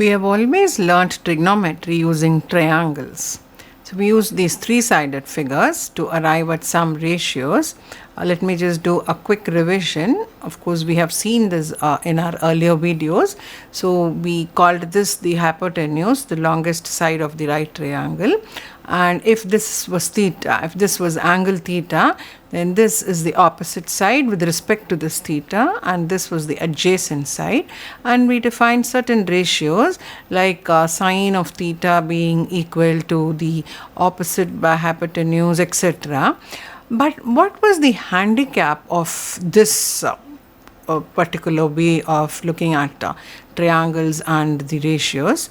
We have always learnt trigonometry using triangles. So we use these three-sided figures to arrive at some ratios. Let me just do a quick revision. Of course, we have seen this in our earlier videos. So we called this the hypotenuse, the longest side of the right triangle. And if this was theta, if this was angle theta, then this is the opposite side with respect to this theta, and this was the adjacent side. And we defined certain ratios like sine of theta being equal to the opposite by hypotenuse, etc. But what was the handicap of this particular way of looking at triangles and the ratios?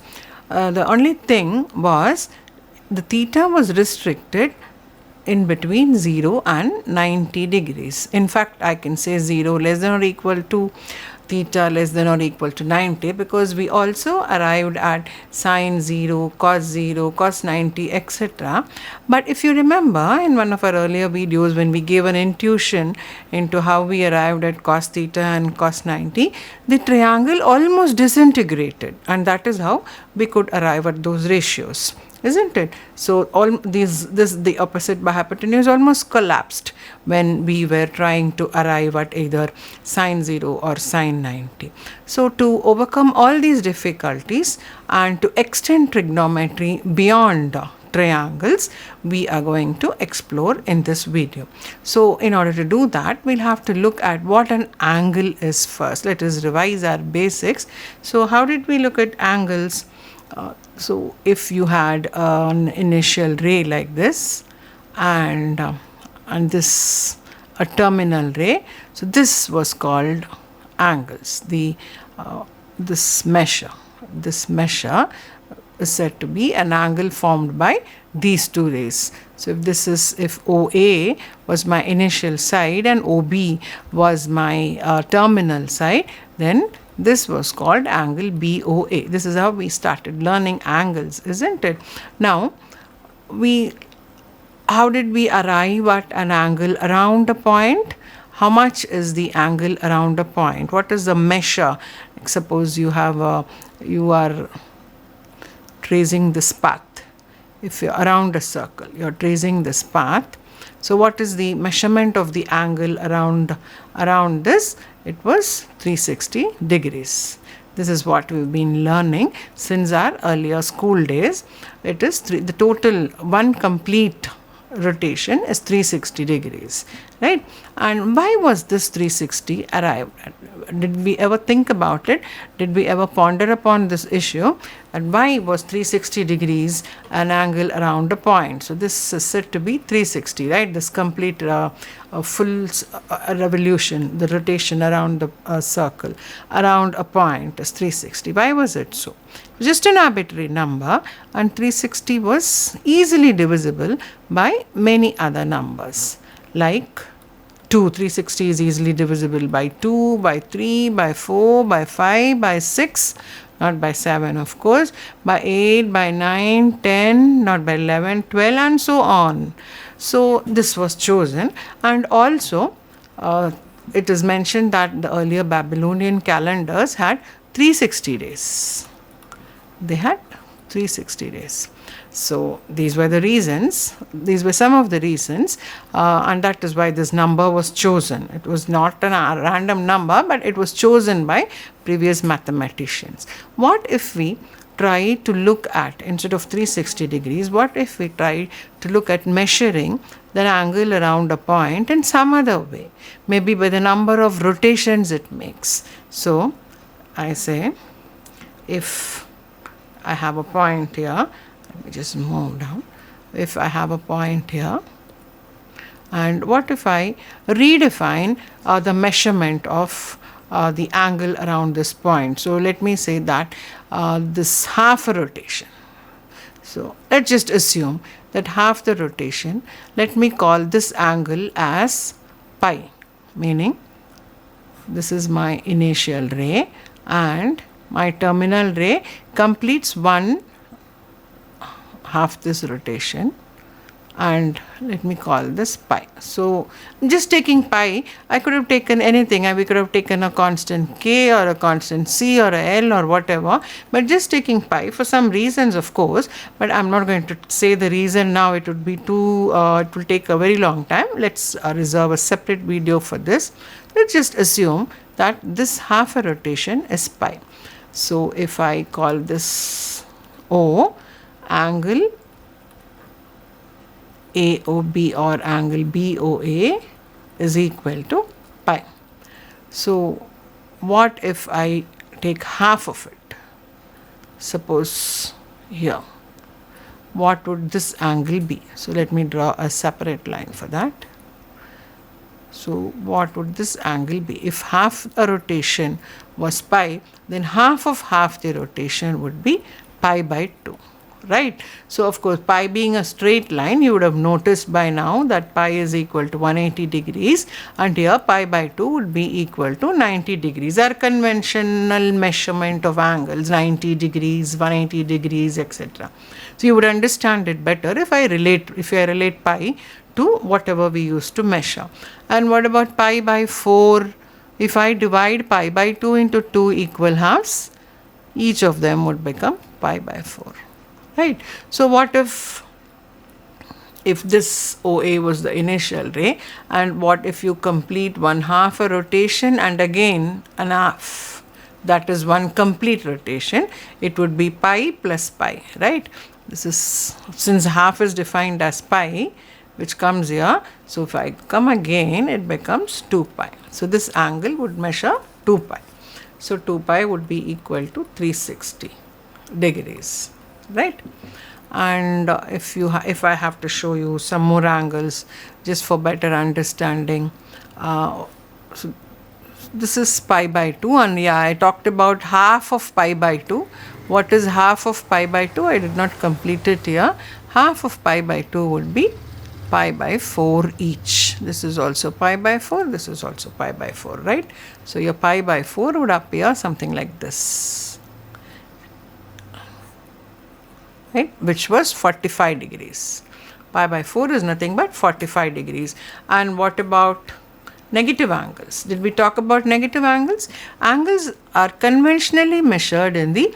The only thing was the theta was restricted in between 0 and 90 degrees. In fact, I can say 0 less than or equal to theta less than or equal to 90, because we also arrived at sine 0, cos 90, etc. But if you remember in one of our earlier videos when we gave an intuition into how we arrived at cos theta and cos 90, the triangle almost disintegrated, and that is how we could arrive at those ratios, isn't it? So all the opposite by hypotenuse almost collapsed when we were trying to arrive at either sine 0 or sine 90. So to overcome all these difficulties and to extend trigonometry beyond triangles, we are going to explore in this video. So in order to do that, we'll have to look at what an angle is first. Let us revise our basics. So how did we look at angles? So if you had an initial ray like this and this a terminal ray, so this was called angles. This measure is said to be an angle formed by these two rays. So if OA was my initial side and OB was my terminal side, then this was called angle BOA. This is how we started learning angles, isn't it? Now, how did we arrive at an angle around a point? How much is the angle around a point? What is the measure? Suppose you are tracing this path. If you're around a circle, you're tracing this path. So what is the measurement of the angle around this? It was 360 degrees. This is what we've been learning since our earlier school days. It is the total one complete rotation is 360 degrees, right? And why was this 360 arrived at? Did we ever think about it? Did we ever ponder upon this issue? And why was 360 degrees an angle around a point? So this is said to be 360, right? This complete full revolution, the rotation around the circle, around a point is 360. Why was it so? It was just an arbitrary number, and 360 was easily divisible by many other numbers, like 2. 360 is easily divisible by 2, by 3, by 4, by 5, by 6, not by 7 of course, by 8, by 9, 10, not by 11, 12 and so on. So this was chosen, and also it is mentioned that the earlier Babylonian calendars had 360 days. They had 360 days. So these were the reasons, these were some of the reasons, and that is why this number was chosen. It was not a random number, but it was chosen by previous mathematicians. What if we try to look at, instead of 360 degrees, what if we try to look at measuring the angle around a point in some other way, maybe by the number of rotations it makes? So I say, if I have a point here, let me just move down. If I have a point here, and what if I redefine the measurement of the angle around this point? So let me say that this half a rotation. So let's just assume that half the rotation, let me call this angle as pi, meaning this is my initial ray and my terminal ray completes one half this rotation, and let me call this pi. So just taking pi, I could have taken anything. We could have taken a constant k or a constant c or a l or whatever, but just taking pi for some reasons, of course, but I'm not going to say the reason now. It would be too, it will take a very long time. Let's reserve a separate video for this. Let's just assume that this half a rotation is pi. So if I call this O, angle AOB or angle BOA is equal to pi. So what if I take half of it? Suppose here. What would this angle be? So let me draw a separate line for that. So what would this angle be? If half a rotation was pi, then half of half the rotation would be pi by 2. Right? So of course, pi being a straight line, you would have noticed by now that pi is equal to 180 degrees, and here pi by 2 would be equal to 90 degrees. Our conventional measurement of angles, 90 degrees, 180 degrees, etc. So you would understand it better if I relate pi to whatever we used to measure. And what about pi by 4? If I divide pi by 2 into 2 equal halves, each of them would become pi by 4. Right. So what if this OA was the initial ray, and what if you complete 1/2 a rotation and again an half, that is one complete rotation, it would be pi plus pi, right? This is, since half is defined as pi, which comes here, so if I come again, it becomes 2 pi. So this angle would measure 2 pi. So 2 pi would be equal to 360 degrees. Right? And if I have to show you some more angles just for better understanding, so this is pi by 2, and yeah, I talked about half of pi by 2. What is half of pi by 2? I did not complete it here. Half of pi by 2 would be pi by 4 each. This is also pi by 4, this is also pi by 4, right? So your pi by 4 would appear something like this. Right, which was 45 degrees. Pi by 4 is nothing but 45 degrees. And what about negative angles? Did we talk about negative angles? Angles are conventionally measured in the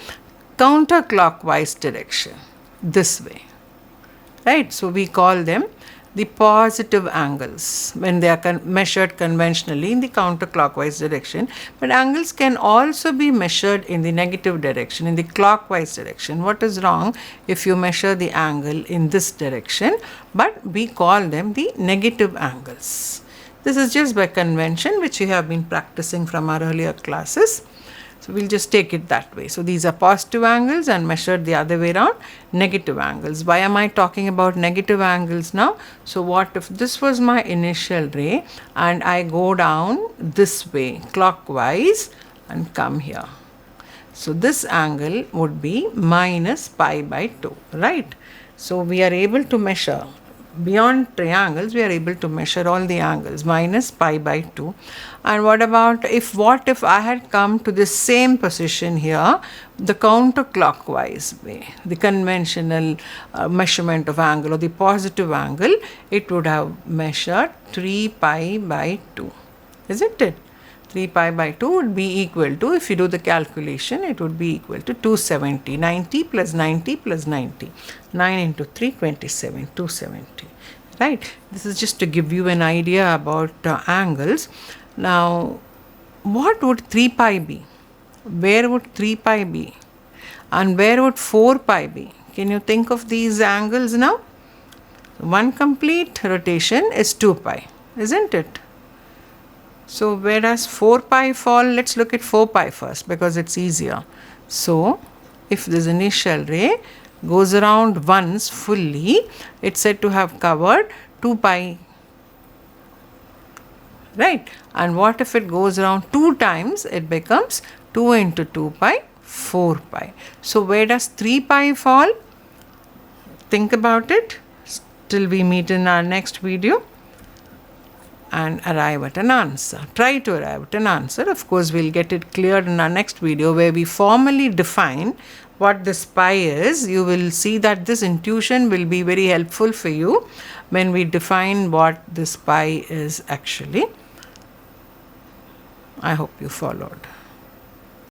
counterclockwise direction, this way. Right, so we call them the positive angles when they are measured conventionally in the counterclockwise direction. But angles can also be measured in the negative direction, in the clockwise direction. What is wrong if you measure the angle in this direction? But we call them the negative angles. This is just by convention, which we have been practicing from our earlier classes. So we'll just take it that way. So these are positive angles, and measured the other way around, negative angles. Why am I talking about negative angles now? So what if this was my initial ray and I go down this way clockwise and come here? So this angle would be minus pi by 2, right? So we are able to measure. Beyond triangles, we are able to measure all the angles, minus pi by 2. And what if I had come to the same position here, the counterclockwise way, the conventional measurement of angle or the positive angle, it would have measured 3 pi by 2, isn't it? 3 pi by 2 would be equal to, if you do the calculation, it would be equal to 270. 90 plus 90 plus 90. 9 into 3, 27, 270. Right? This is just to give you an idea about angles. Now, what would 3 pi be? Where would 3 pi be? And where would 4 pi be? Can you think of these angles now? One complete rotation is 2 pi, isn't it? So where does 4 pi fall? Let's look at 4 pi first because it's easier. So if this initial ray goes around once fully, it's said to have covered 2 pi. Right? And what if it goes around 2 times? It becomes 2 into 2 pi, 4 pi. So where does 3 pi fall? Think about it till we meet in our next video and arrive at an answer. Try to arrive at an answer. Of course, we'll get it cleared in our next video where we formally define what this pi is. You will see that this intuition will be very helpful for you when we define what this pi is actually. I hope you followed.